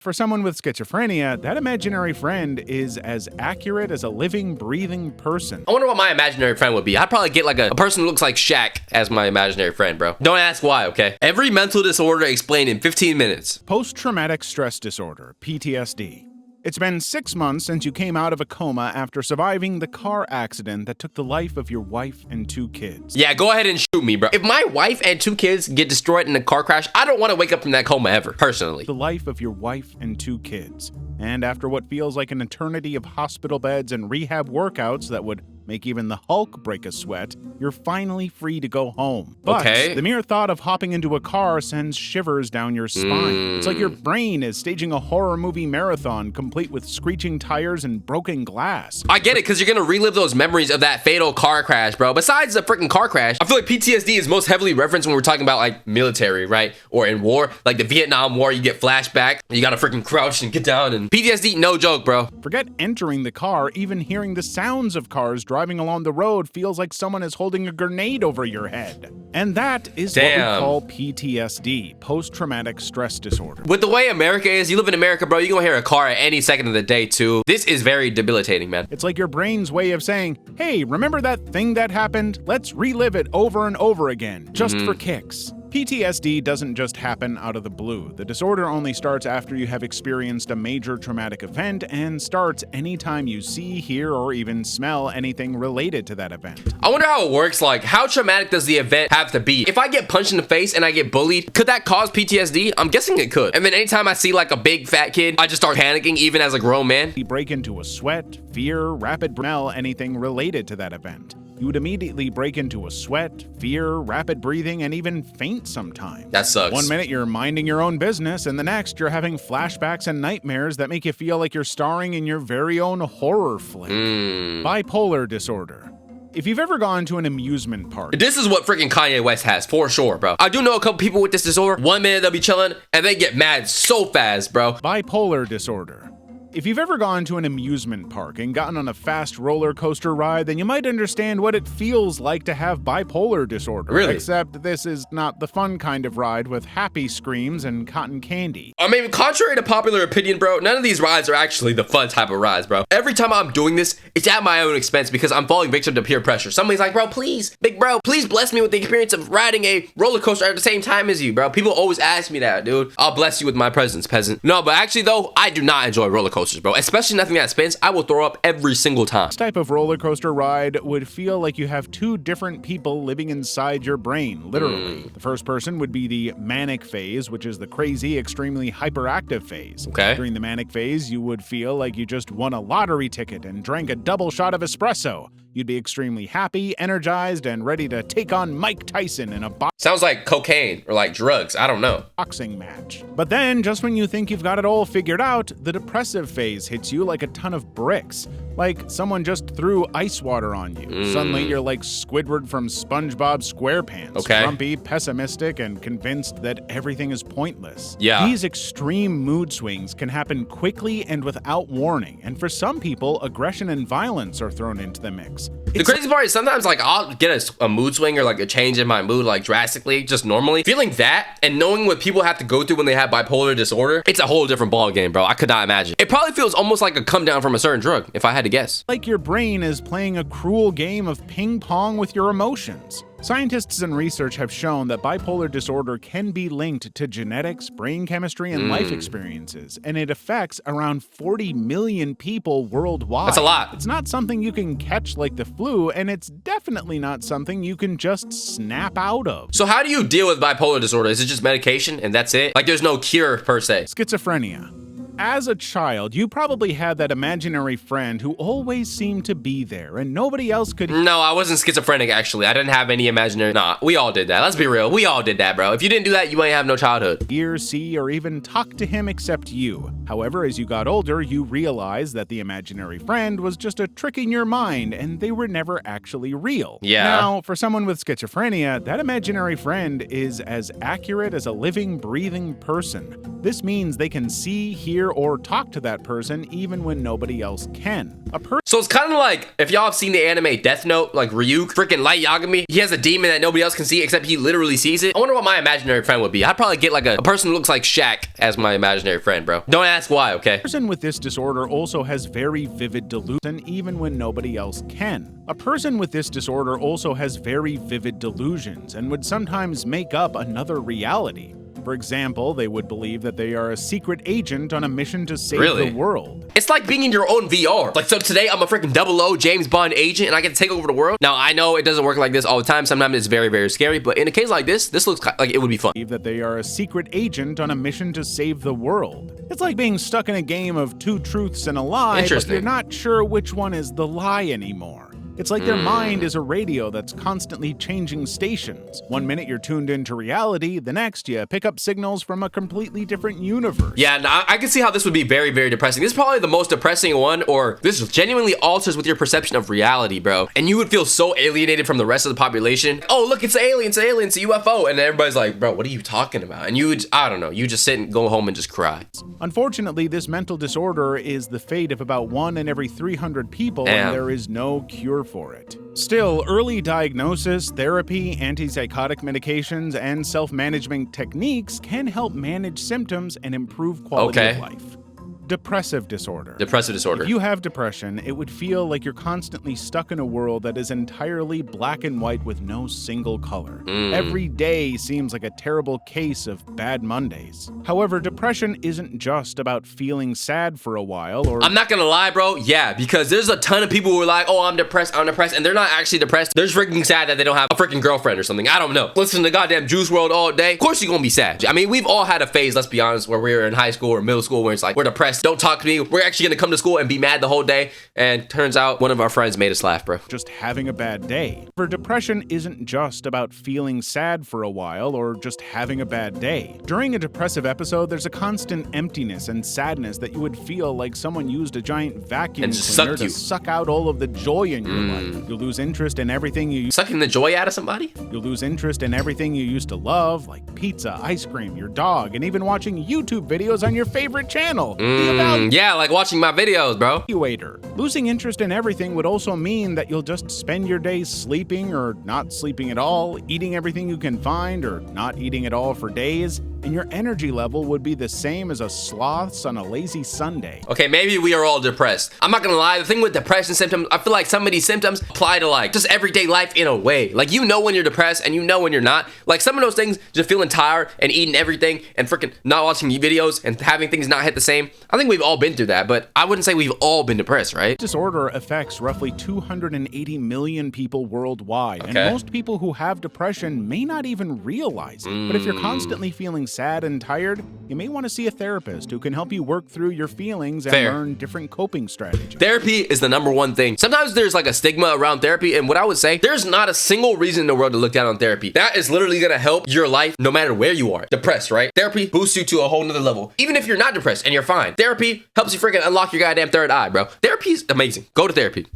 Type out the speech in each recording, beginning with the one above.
For someone with schizophrenia, that imaginary friend is as accurate as a living, breathing person. I wonder what my imaginary friend would be. I'd probably get like a person who looks like Shaq as my imaginary friend, bro. Don't ask why, okay? Every mental disorder explained in 15 minutes. Post-traumatic stress disorder, PTSD. It's been 6 months since you came out of a coma after surviving the car accident that took the life of your wife and 2 kids. Yeah, go ahead and shoot me, bro. If my wife and 2 kids get destroyed in a car crash, I don't want to wake up from that coma ever, personally. The life of your wife and 2 kids. And after what feels like an eternity of hospital beds and rehab workouts that would make even the Hulk break a sweat, you're finally free to go home. But the mere thought of hopping into a car sends shivers down your spine. It's like your brain is staging a horror movie marathon complete with screeching tires and broken glass. I get it, because you're gonna relive those memories of that fatal car crash, bro. Besides the freaking car crash, I feel like PTSD is most heavily referenced when we're talking about like military, right? Or in war, like the Vietnam War, you get flashback, you gotta freaking crouch and get down, and PTSD, no joke, bro. Forget entering the car, even hearing the sounds of cars driving along the road feels like someone is holding a grenade over your head. And that is what we call PTSD, post-traumatic stress disorder. With the way America is, you live in America, bro, you're gonna hear a car at any second of the day, too. This is very debilitating, man. It's like your brain's way of saying, hey, remember that thing that happened? Let's relive it over and over again, just for kicks. PTSD doesn't just happen out of the blue. The disorder only starts after you have experienced a major traumatic event and starts anytime you see, hear, or even smell anything related to that event. I wonder how it works. Like, how traumatic does the event have to be? If I get punched in the face and I get bullied, could that cause PTSD? I'm guessing it could. And then anytime I see like a big fat kid, I just start panicking even as a grown man. You break into a sweat, fear, rapid smell, anything related to that event. You would immediately break into a sweat, fear, rapid breathing, and even faint sometimes. That sucks. 1 minute you're minding your own business, and the next you're having flashbacks and nightmares that make you feel like you're starring in your very own horror flick. Bipolar disorder. If you've ever gone to an amusement park, this is what freaking Kanye West has, for sure, bro. I do know a couple people with this disorder. 1 minute they'll be chilling, and they get mad so fast, bro. Bipolar disorder. If you've ever gone to an amusement park and gotten on a fast roller coaster ride, then you might understand what it feels like to have bipolar disorder. Really? Except this is not the fun kind of ride with happy screams and cotton candy. I mean, contrary to popular opinion, bro, none of these rides are actually the fun type of rides, bro. Every time I'm doing this, it's at my own expense because I'm falling victim to peer pressure. Somebody's like, bro, please, big bro, please bless me with the experience of riding a roller coaster at the same time as you, bro. People always ask me that, dude. I'll bless you with my presence, peasant. No, but actually, though, I do not enjoy roller coasters, bro. Especially nothing that spins. I will throw up every single time. This type of roller coaster ride would feel like you have 2 different people living inside your brain, literally. The first person would be the manic phase, which is the crazy, extremely hyperactive phase. Okay. During the manic phase, you would feel like you just won a lottery ticket and drank a double shot of espresso. You'd be extremely happy, energized, and ready to take on Mike Tyson in a sounds like cocaine or like drugs. I don't know. Boxing match. But then, just when you think you've got it all figured out, the depressive phase hits you like a ton of bricks. Like someone just threw ice water on you. Suddenly, you're like Squidward from SpongeBob SquarePants. Okay. Grumpy, pessimistic, and convinced that everything is pointless. Yeah. These extreme mood swings can happen quickly and without warning. And for some people, aggression and violence are thrown into the mix. The crazy part is sometimes like I'll get a mood swing or like a change in my mood like drastically, just normally. Feeling that and knowing what people have to go through when they have bipolar disorder, it's a whole different ball game, bro. I could not imagine. It probably feels almost like a come down from a certain drug, if I had to guess. Like your brain is playing a cruel game of ping pong with your emotions. Scientists and research have shown that bipolar disorder can be linked to genetics, brain chemistry, and life experiences, and it affects around 40 million people worldwide. That's a lot. It's not something you can catch like the flu, and it's definitely not something you can just snap out of. So how do you deal with bipolar disorder? Is it just medication and that's it? Like there's no cure per se? Schizophrenia. As a child, you probably had that imaginary friend who always seemed to be there and nobody else could. No, I wasn't schizophrenic, actually. I didn't have any imaginary. Nah, we all did that. Let's be real. We all did that, bro. If you didn't do that, you ain't have no childhood. Hear, see, or even talk to him except you. However, as you got older, you realized that the imaginary friend was just a trick in your mind and they were never actually real. Yeah. Now, for someone with schizophrenia, that imaginary friend is as accurate as a living, breathing person. This means they can see, hear, or talk to that person even when nobody else can. So it's kind of like, if y'all have seen the anime Death Note, like Ryuk, freaking Light Yagami, he has a demon that nobody else can see except he literally sees it. I wonder what my imaginary friend would be. I'd probably get like a person who looks like Shaq as my imaginary friend, bro. Don't ask why, okay? A person with this disorder also has very vivid delusion even when nobody else can. A person with this disorder also has very vivid delusions and would sometimes make up another reality. For example, they would believe that they are a secret agent on a mission to save the world. It's like being in your own VR. Like, so today I'm a freaking 00 James Bond agent and I get to take over the world. Now, I know it doesn't work like this all the time. Sometimes it's very, very scary. But in a case like this looks like it would be fun. That they are a secret agent on a mission to save the world. It's like being stuck in a game of two truths and a lie, but you're not sure which one is the lie anymore. It's like their mind is a radio that's constantly changing stations. One minute you're tuned into reality, the next you pick up signals from a completely different universe. Yeah, now I can see how this would be very, very depressing. This is probably the most depressing one, or this genuinely alters with your perception of reality, bro. And you would feel so alienated from the rest of the population. Oh, look, it's an alien, it's a UFO. And everybody's like, bro, what are you talking about? And you would, I don't know, you just sit and go home and just cry. Unfortunately, this mental disorder is the fate of about 1 in every 300 people, and there is no cure for it. Still, early diagnosis, therapy, antipsychotic medications, and self-management techniques can help manage symptoms and improve quality of life. Depressive disorder. Depressive disorder. If you have depression, it would feel like you're constantly stuck in a world that is entirely black and white with no single color. Every day seems like a terrible case of bad Mondays. However, depression isn't just about feeling sad for a while or— I'm not gonna lie, bro. Yeah, because there's a ton of people who are like, oh, I'm depressed, and they're not actually depressed. They're just freaking sad that they don't have a freaking girlfriend or something. I don't know. Listen to goddamn Juice WRLD all day. Of course you're gonna be sad. I mean, we've all had a phase, let's be honest, where we were in high school or middle school where it's like, we're depressed. Don't talk to me. We're actually gonna come to school and be mad the whole day. And turns out one of our friends made us laugh, bro. Just having a bad day. For depression isn't just about feeling sad for a while or just having a bad day. During a depressive episode, there's a constant emptiness and sadness that you would feel like someone used a giant vacuum cleaner to suck out all of the joy in your life. You'll lose interest in everything you— Sucking the joy out of somebody? You'll lose interest in everything you used to love, like pizza, ice cream, your dog, and even watching YouTube videos on your favorite channel. Yeah, like watching my videos, bro. Losing interest in everything would also mean that you'll just spend your days sleeping or not sleeping at all, eating everything you can find or not eating at all for days, and your energy level would be the same as a sloth's on a lazy Sunday. Okay, maybe we are all depressed. I'm not gonna lie, the thing with depression symptoms, I feel like some of these symptoms apply to like just everyday life in a way. Like, you know when you're depressed and you know when you're not. Like, some of those things, just feeling tired and eating everything and freaking not watching videos and having things not hit the same. I think we've all been through that, but I wouldn't say we've all been depressed, right? Disorder affects roughly 280 million people worldwide, and most people who have depression may not even realize it. But if you're constantly feeling sad and tired, you may want to see a therapist who can help you work through your feelings and learn different coping strategies. Therapy is the #1 thing. Sometimes there's like a stigma around therapy, and what I would say, there's not a single reason in the world to look down on therapy. That is literally gonna help your life no matter where you are. Depressed, right? Therapy boosts you to a whole nother level. Even if you're not depressed and you're fine, therapy helps you freaking unlock your goddamn third eye, bro. Therapy's amazing. Go to therapy.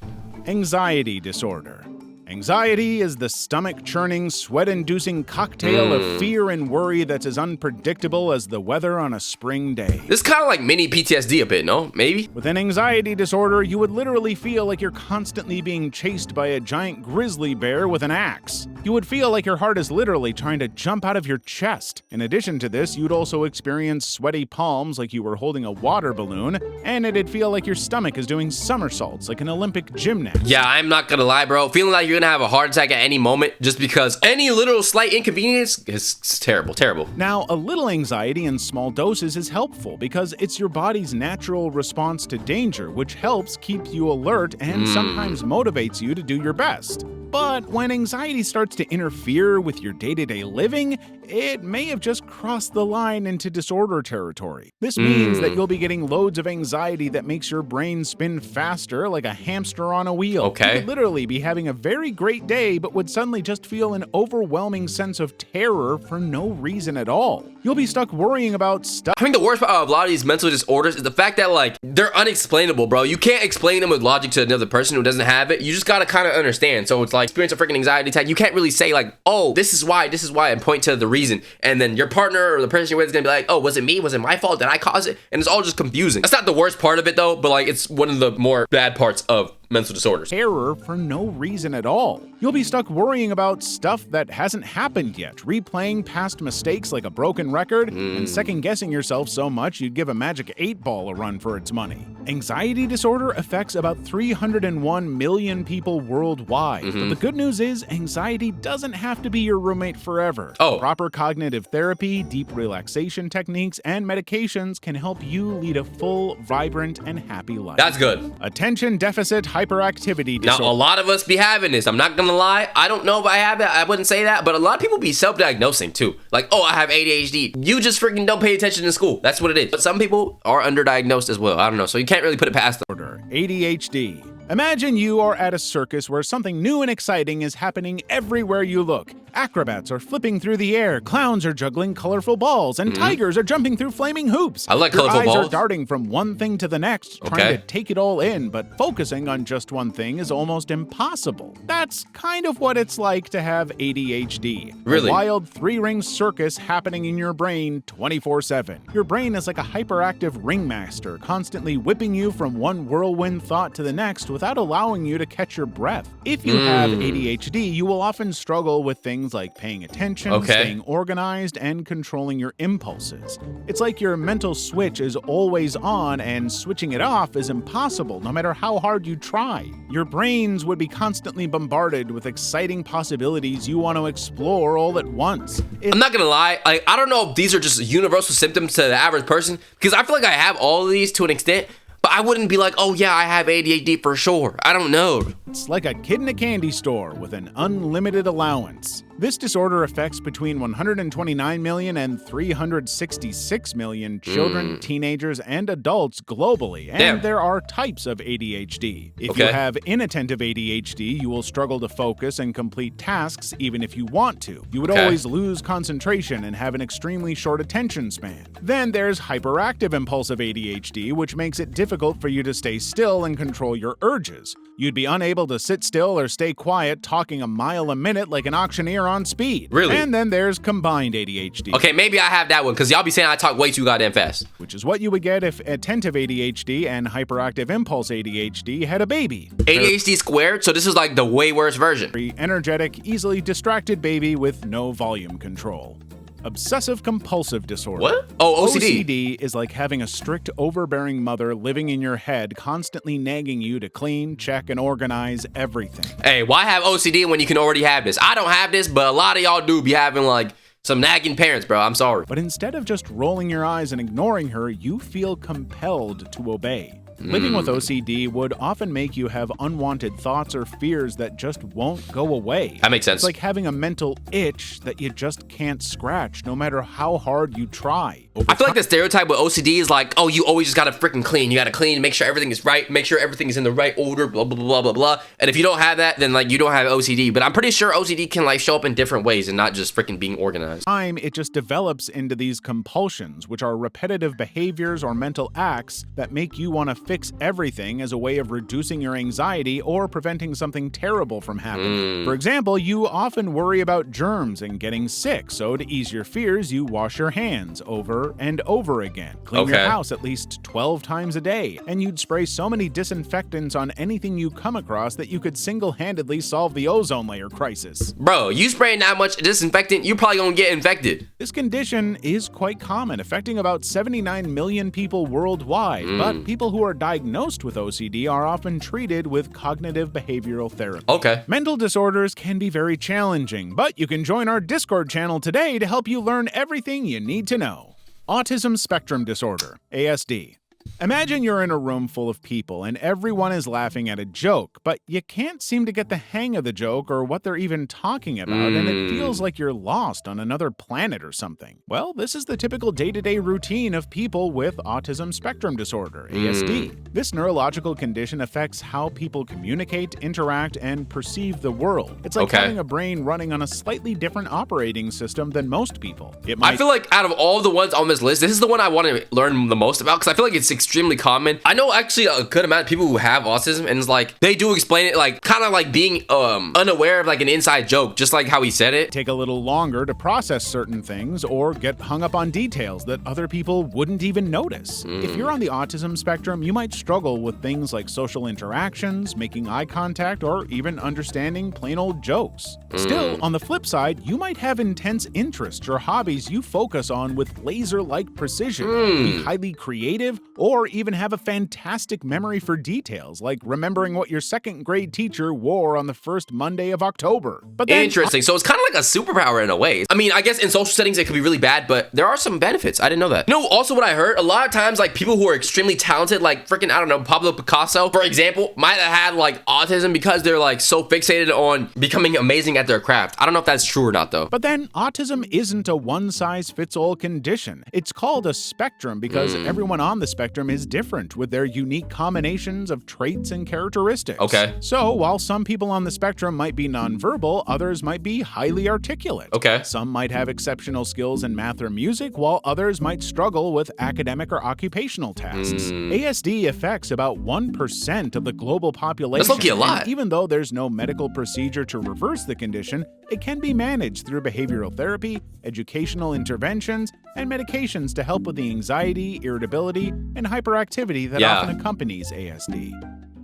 Anxiety disorder. Anxiety is the stomach-churning, sweat-inducing cocktail of fear and worry that's as unpredictable as the weather on a spring day. This is kind of like mini PTSD a bit, no? Maybe? With an anxiety disorder, you would literally feel like you're constantly being chased by a giant grizzly bear with an axe. You would feel like your heart is literally trying to jump out of your chest. In addition to this, you'd also experience sweaty palms like you were holding a water balloon, and it'd feel like your stomach is doing somersaults like an Olympic gymnast. Yeah, I'm not gonna lie, bro. Feeling like you're gonna have a heart attack at any moment just because any little slight inconvenience is terrible. Now, a little anxiety in small doses is helpful because it's your body's natural response to danger, which helps keep you alert and sometimes motivates you to do your best. But when anxiety starts to interfere with your day-to-day living, it may have just crossed the line into disorder territory. This means that you'll be getting loads of anxiety that makes your brain spin faster like a hamster on a wheel. You could literally be having a very great day, but would suddenly just feel an overwhelming sense of terror for no reason at all. You'll be stuck worrying about stuff. I think the worst part of a lot of these mental disorders is the fact that, like, they're unexplainable, bro. You can't explain them with logic to another person who doesn't have it. You just gotta kind of understand. So it's like, experience a freaking anxiety attack. You can't really say like, oh, this is why, and point to the reason. And then your partner or the person you're with is gonna be like, oh, was it me? Was it my fault? Did I cause it? And it's all just confusing. That's not the worst part of it though, but like it's one of the more bad parts of mental disorders. Terror for no reason at all. You'll be stuck worrying about stuff that hasn't happened yet, replaying past mistakes like a broken record, and second-guessing yourself so much you'd give a magic 8-ball a run for its money. Anxiety disorder affects about 301 million people worldwide. But the good news is, anxiety doesn't have to be your roommate forever. Proper cognitive therapy, deep relaxation techniques, and medications can help you lead a full, vibrant, and happy life. That's good. Attention deficit hyperactivity disorder. Now, a lot of us be having this. I'm not gonna lie. I don't know if I have it. I wouldn't say that, but a lot of people be self-diagnosing too. Like, oh, I have ADHD. You just freaking don't pay attention in school. That's what it is. But some people are underdiagnosed as well. I don't know. So you can't really put it past them. ADHD. Imagine you are at a circus where something new and exciting is happening everywhere you look. Acrobats are flipping through the air, clowns are juggling colorful balls, and tigers are jumping through flaming hoops. I like Your colorful eyes balls. are darting from one thing to the next, trying to take it all in, but focusing on just one thing is almost impossible. That's kind of what it's like to have ADHD. Really? A wild three-ring circus happening in your brain 24/7. Your brain is like a hyperactive ringmaster, constantly whipping you from one whirlwind thought to the next without allowing you to catch your breath. If you have ADHD, you will often struggle with things like paying attention, staying organized, and controlling your impulses. It's like your mental switch is always on, and switching it off is impossible no matter how hard you try. Your brains would be constantly bombarded with exciting possibilities you want to explore all at once. I'm not gonna lie, I don't know if these are just universal symptoms to the average person, because I feel like I have all of these to an extent, but I wouldn't be like, oh yeah, I have ADHD for sure. I don't know. It's like a kid in a candy store with an unlimited allowance. This disorder affects between 129 million and 366 million children, teenagers, and adults globally, and there are types of ADHD. If you have inattentive ADHD, you will struggle to focus and complete tasks even if you want to. You would always lose concentration and have an extremely short attention span. Then there's hyperactive impulsive ADHD, which makes it difficult for you to stay still and control your urges. You'd be unable to sit still or stay quiet, talking a mile a minute like an auctioneer on speed. Really? And then there's combined ADHD. Okay, maybe I have that one, because y'all be saying I talk way too goddamn fast. Which is what you would get if attentive ADHD and hyperactive impulse ADHD had a baby. ADHD squared, so this is like the way worse version. Very energetic, easily distracted baby with no volume control. Obsessive compulsive disorder. What? Oh, OCD. OCD is like having a strict, overbearing mother living in your head, constantly nagging you to clean, check, and organize everything. Hey, why have OCD when you can already have this? I don't have this, but a lot of y'all do be having like some nagging parents, bro. I'm sorry. But instead of just rolling your eyes and ignoring her, you feel compelled to obey. Living with OCD would often make you have unwanted thoughts or fears that just won't go away. That makes sense. It's like having a mental itch that you just can't scratch no matter how hard you try. I feel like the stereotype with OCD is like, oh, you always just gotta freaking clean. You gotta clean, make sure everything is right, make sure everything is in the right order, blah, blah, blah, blah, blah. And if you don't have that, then like you don't have OCD. But I'm pretty sure OCD can like show up in different ways and not just freaking being organized. It just develops into these compulsions, which are repetitive behaviors or mental acts that make you want to fix everything as a way of reducing your anxiety or preventing something terrible from happening. For example, you often worry about germs and getting sick, so to ease your fears, you wash your hands over and over again. Clean your house at least 12 times a day, and you'd spray so many disinfectants on anything you come across that you could single-handedly solve the ozone layer crisis. Bro, you spraying that much disinfectant, you probably gonna get infected. This condition is quite common, affecting about 79 million people worldwide, but people who are diagnosed with OCD are often treated with cognitive behavioral therapy. Mental disorders can be very challenging, but you can join our Discord channel today to help you learn everything you need to know. Autism spectrum disorder, ASD. Imagine you're in a room full of people and everyone is laughing at a joke, but you can't seem to get the hang of the joke or what they're even talking about, and it feels like you're lost on another planet or something. Well, this is the typical day-to-day routine of people with autism spectrum disorder, ASD. This neurological condition affects how people communicate, interact, and perceive the world. It's like having a brain running on a slightly different operating system than most people. I feel like out of all the ones on this list, this is the one I want to learn the most about, because I feel like it's extremely common. I know actually a good amount of people who have autism, and it's like they do explain it like kind of like being unaware of like an inside joke, just like how he said it. Take a little longer to process certain things or get hung up on details that other people wouldn't even notice. If you're on the autism spectrum, you might struggle with things like social interactions, making eye contact, or even understanding plain old jokes. Still, on the flip side, you might have intense interests or hobbies you focus on with laser-like precision, be highly creative, or even have a fantastic memory for details, like remembering what your second grade teacher wore on the first Monday of October. But then, interesting. So it's kind of like a superpower in a way. I mean, I guess in social settings it could be really bad, but there are some benefits. I didn't know that. You know, also what I heard, a lot of times like people who are extremely talented, like freaking, I don't know, Pablo Picasso, for example, might have had like autism because they're like so fixated on becoming amazing at their craft. I don't know if that's true or not though. But then autism isn't a one-size-fits-all condition. It's called a spectrum because everyone on the spectrum is different with their unique combinations of traits and characteristics. Okay. So while some people on the spectrum might be nonverbal, others might be highly articulate. Okay. Some might have exceptional skills in math or music, while others might struggle with academic or occupational tasks. ASD affects about 1% of the global population. That's lucky a lot. And even though there's no medical procedure to reverse the condition, it can be managed through behavioral therapy, educational interventions, and medications to help with the anxiety, irritability, and hyperactivity that often accompanies ASD.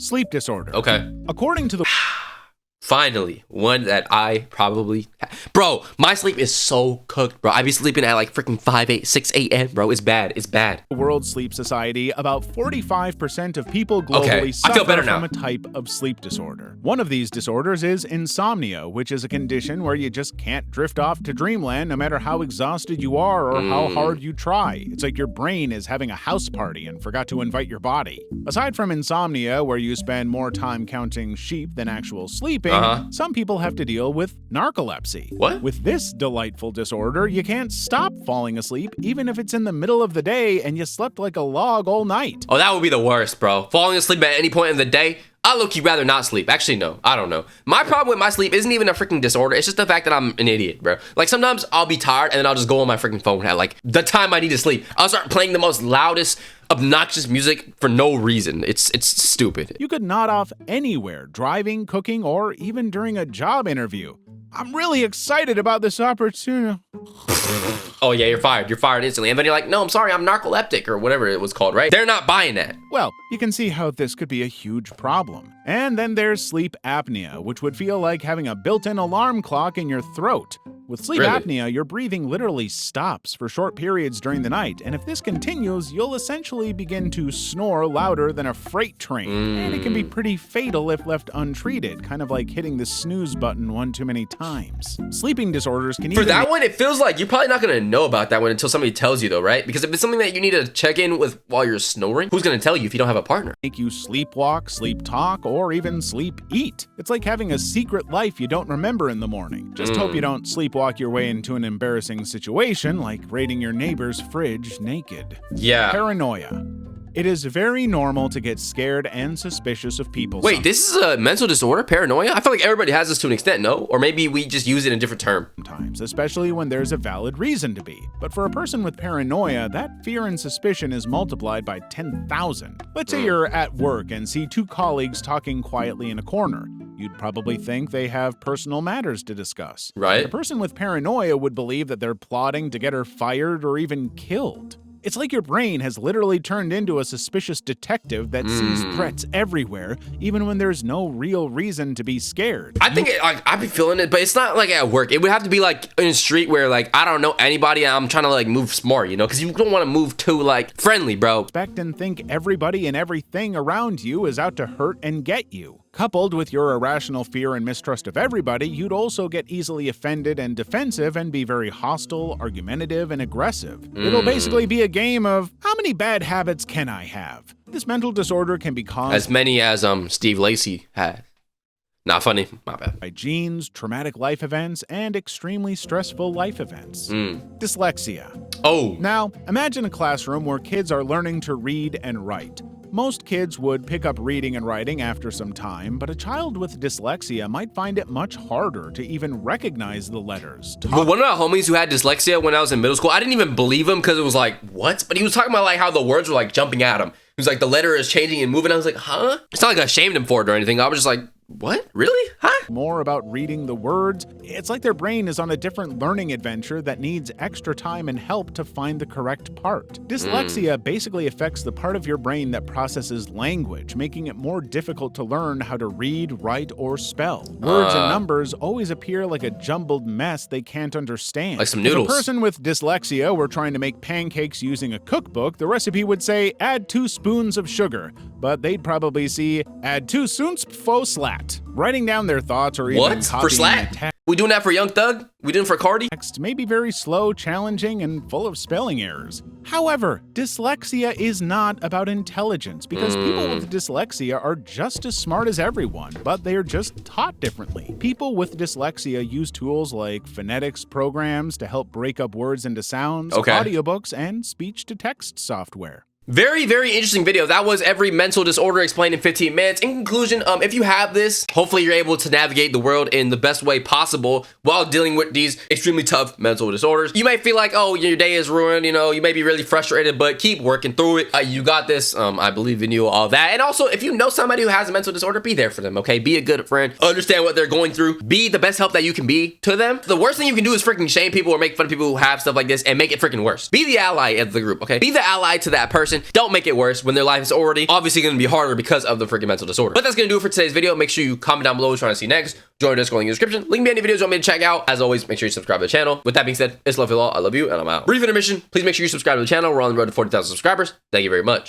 Sleep disorder. Okay. According to the Finally, one that I probably bro, my sleep is so cooked, bro. I be sleeping at like freaking 6 a.m., bro. It's bad. It's bad. World Sleep Society, about 45% of people globally I feel better suffer from a type of sleep disorder. One of these disorders is insomnia, which is a condition where you just can't drift off to dreamland no matter how exhausted you are or how hard you try. It's like your brain is having a house party and forgot to invite your body. Aside from insomnia, where you spend more time counting sheep than actual sleeping, some people have to deal with narcolepsy. What? With this delightful disorder, you can't stop falling asleep even if it's in the middle of the day and you slept like a log all night. Oh, that would be the worst, bro. Falling asleep at any point in the day, I low-key rather not sleep. Actually, no. I don't know. My problem with my sleep isn't even a freaking disorder. It's just the fact that I'm an idiot, bro. Like, sometimes I'll be tired and then I'll just go on my freaking phone at, like, the time I need to sleep. I'll start playing the most loudest, obnoxious music for no reason. It's stupid. You could nod off anywhere, driving, cooking, or even during a job interview. I'm really excited about this opportunity. Oh, yeah, you're fired. You're fired instantly. And then you're like, no, I'm sorry, I'm narcoleptic or whatever it was called, right? They're not buying that. Well, you can see how this could be a huge problem. And then there's sleep apnea, which would feel like having a built-in alarm clock in your throat. With sleep apnea, your breathing literally stops for short periods during the night, and if this continues, you'll essentially begin to snore louder than a freight train. And it can be pretty fatal if left untreated, kind of like hitting the snooze button one too many times. Sleeping disorders can For that one, it feels like you're probably not going to know about that one until somebody tells you though, right? Because if it's something that you need to check in with while you're snoring, who's going to tell you if you don't have a partner? Make you sleepwalk, sleep talk, or even sleep eat. It's like having a secret life you don't remember in the morning. Just hope you don't sleepwalk your way into an embarrassing situation like raiding your neighbor's fridge naked. Yeah. Paranoia. It is very normal to get scared and suspicious of people. Wait, this is a mental disorder? Paranoia? I feel like everybody has this to an extent, no? Or maybe we just use it in a different term. Sometimes, especially when there's a valid reason to be. But for a person with paranoia, that fear and suspicion is multiplied by 10,000. Let's say you're at work and see two colleagues talking quietly in a corner. You'd probably think they have personal matters to discuss. Right. A person with paranoia would believe that they're plotting to get her fired or even killed. It's like your brain has literally turned into a suspicious detective that sees threats everywhere, even when there's no real reason to be scared. I think I'd be feeling it, but it's not like at work. It would have to be like in a street where like I don't know anybody and I'm trying to like move smart, you know? Because you don't want to move too like friendly, bro. Expect and think everybody and everything around you is out to hurt and get you. Coupled with your irrational fear and mistrust of everybody, you'd also get easily offended and defensive and be very hostile, argumentative, and aggressive. It'll basically be a game of, how many bad habits can I have? This mental disorder can be caused as many as Steve Lacy had. Not funny, my bad. By genes, traumatic life events, and extremely stressful life events. Dyslexia. Oh. Now, imagine a classroom where kids are learning to read and write. Most kids would pick up reading and writing after some time, but a child with dyslexia might find it much harder to even recognize the letters. But one of my homies who had dyslexia when I was in middle school, I didn't even believe him because it was like, what? But he was talking about like how the words were like jumping at him. He was like, the letter is changing and moving. I was like, huh? It's not like I shamed him for it or anything. I was just like, what? Really? Huh? More about reading the words. It's like their brain is on a different learning adventure that needs extra time and help to find the correct part. Dyslexia basically affects the part of your brain that processes language, making it more difficult to learn how to read, write, or spell. Words and numbers always appear like a jumbled mess they can't understand. Like some noodles. If a person with dyslexia were trying to make pancakes using a cookbook, the recipe would say, add 2 spoons of sugar, but they'd probably see, add 2 spoons faux slat. Writing down their thoughts or even What? For copying a Slat? text We doing that for Young Thug? We doing it for Cardi? may be very slow, challenging, and full of spelling errors. However, dyslexia is not about intelligence because people with dyslexia are just as smart as everyone, but they are just taught differently. People with dyslexia use tools like phonetics programs to help break up words into sounds, audiobooks, and speech-to-text software. Very, very interesting video. That was every mental disorder explained in 15 minutes. In conclusion, if you have this, hopefully you're able to navigate the world in the best way possible while dealing with these extremely tough mental disorders. You might feel like, oh, your day is ruined, you know, you may be really frustrated, but keep working through it. You got this. I believe in you, all that. And also, if you know somebody who has a mental disorder, be there for them, okay? Be a good friend. Understand what they're going through. Be the best help that you can be to them. The worst thing you can do is freaking shame people or make fun of people who have stuff like this and make it freaking worse. Be the ally of the group, okay? Be the ally to that person. Don't make it worse when their life is already obviously going to be harder because of the freaking mental disorder. But that's going to do it for today's video. Make sure you comment down below what you're trying to see next. Join our Discord link in the description. Link me any videos you want me to check out. As always, make sure you subscribe to the channel. With that being said, it's love you all. I love you, and I'm out. Brief intermission. Please make sure you subscribe to the channel. We're on the road to 40,000 subscribers. Thank you very much.